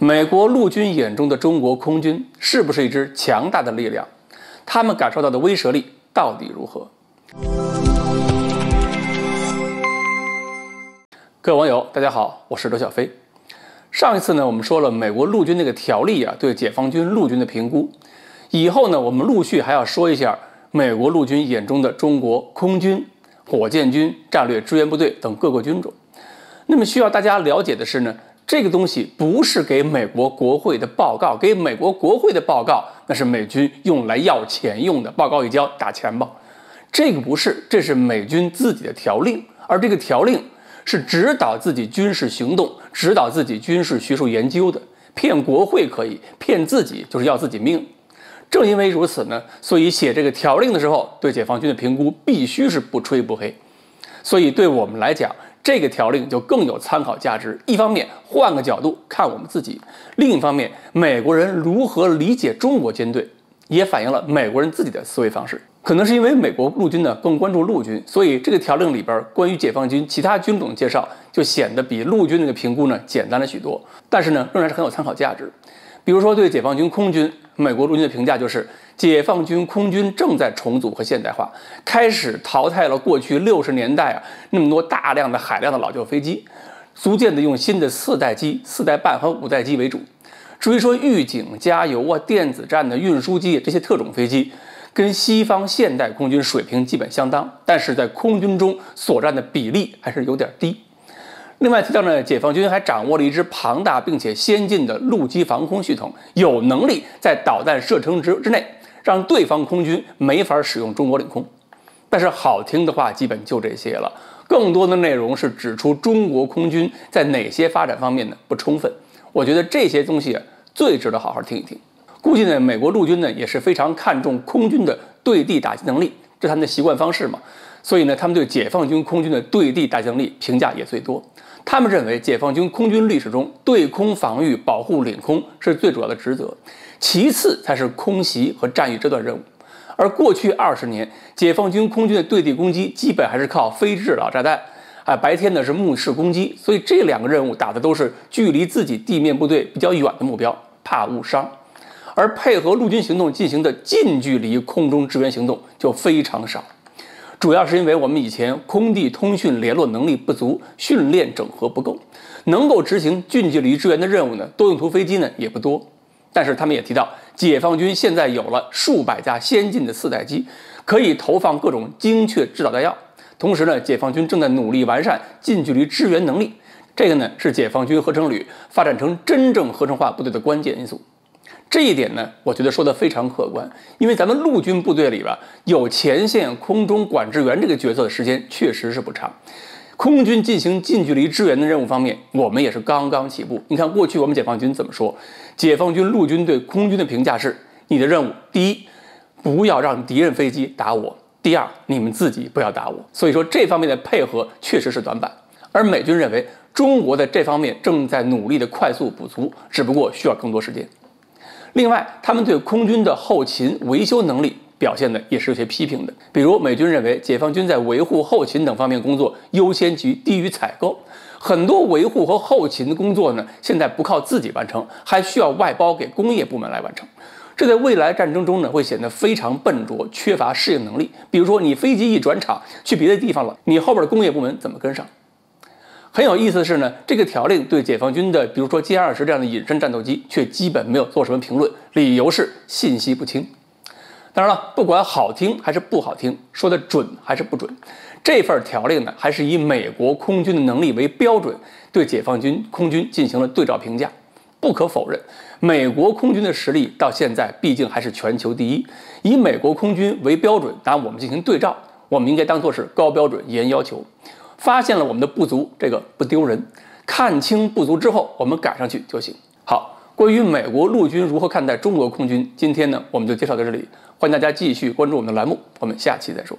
美国陆军眼中的中国空军是不是一支强大的力量？他们感受到的威慑力到底如何？各位网友，大家好，我是刘小飞。上一次呢，我们说了美国陆军那个条例对解放军陆军的评估。以后呢，我们陆续还要说一下美国陆军眼中的中国空军、火箭军、战略支援部队等各个军种。那么需要大家了解的是呢，这个东西不是给美国国会的报告，给美国国会的报告那是美军用来要钱用的，报告一交打钱包。这个不是，这是美军自己的条令，而这个条令是指导自己军事行动、指导自己军事学术研究的。骗国会可以，骗自己就是要自己命。正因为如此呢，所以写这个条令的时候，对解放军的评估必须是不吹不黑。所以对我们来讲，这个条令就更有参考价值。一方面换个角度看我们自己，另一方面美国人如何理解中国舰队，也反映了美国人自己的思维方式。可能是因为美国陆军呢更关注陆军，所以这个条令里边关于解放军其他军种的介绍就显得比陆军那个评估呢简单了许多，但是呢仍然是很有参考价值。比如说对解放军空军，美国陆军的评价就是解放军空军正在重组和现代化，开始淘汰了过去60年代那么多大量的海量的老旧飞机，逐渐的用新的4代机、4代半和5代机为主。至于说预警、加油电子战的运输机这些特种飞机，跟西方现代空军水平基本相当，但是在空军中所占的比例还是有点低。另外提到呢，解放军还掌握了一支庞大并且先进的陆基防空系统，有能力在导弹射程之内让对方空军没法使用中国领空。但是好听的话基本就这些了，更多的内容是指出中国空军在哪些发展方面呢不充分。我觉得这些东西最值得好好听一听。估计呢，美国陆军呢也是非常看重空军的对地打击能力，这是他们的习惯方式嘛。所以呢，他们对解放军空军的对地打击能力评价也最多。他们认为解放军空军历史中对空防御、保护领空是最主要的职责，其次才是空袭和战役这段任务。而过去20年，解放军空军的对地攻击基本还是靠飞制老炸弹，白天呢是目视攻击，所以这2个任务打的都是距离自己地面部队比较远的目标，怕误伤。而配合陆军行动进行的近距离空中支援行动就非常少。主要是因为我们以前空地通讯联络能力不足，训练整合不够，能够执行近距离支援的任务呢，多用途飞机呢也不多。但是他们也提到，解放军现在有了数百架先进的4代机，可以投放各种精确制导弹药。同时呢，解放军正在努力完善近距离支援能力，这个呢是解放军合成旅发展成真正合成化部队的关键因素。这一点呢，我觉得说得非常客观，因为咱们陆军部队里边有前线空中管制员这个角色的时间确实是不长。空军进行近距离支援的任务方面，我们也是刚刚起步。你看过去我们解放军怎么说？解放军陆军对空军的评价是：你的任务，第一，不要让敌人飞机打我；第二，你们自己不要打我。所以说这方面的配合确实是短板。而美军认为，中国在这方面正在努力的快速补足，只不过需要更多时间。另外，他们对空军的后勤维修能力表现的也是有些批评的。比如，美军认为解放军在维护后勤等方面工作优先级低于采购，很多维护和后勤的工作呢，现在不靠自己完成，还需要外包给工业部门来完成。这在未来战争中呢，会显得非常笨拙，缺乏适应能力。比如说，你飞机一转场去别的地方了，你后边的工业部门怎么跟上？很有意思的是呢，这个条令对解放军的，比如说歼20这样的隐身战斗机，却基本没有做什么评论，理由是信息不清。当然了，不管好听还是不好听，说的准还是不准，这份条令呢，还是以美国空军的能力为标准，对解放军空军进行了对照评价。不可否认，美国空军的实力到现在毕竟还是全球第一。以美国空军为标准，拿我们进行对照，我们应该当作是高标准严要求。发现了我们的不足，这个不丢人。看清不足之后，我们赶上去就行。好，关于美国陆军如何看待中国空军，今天呢我们就介绍到这里。欢迎大家继续关注我们的栏目，我们下期再说。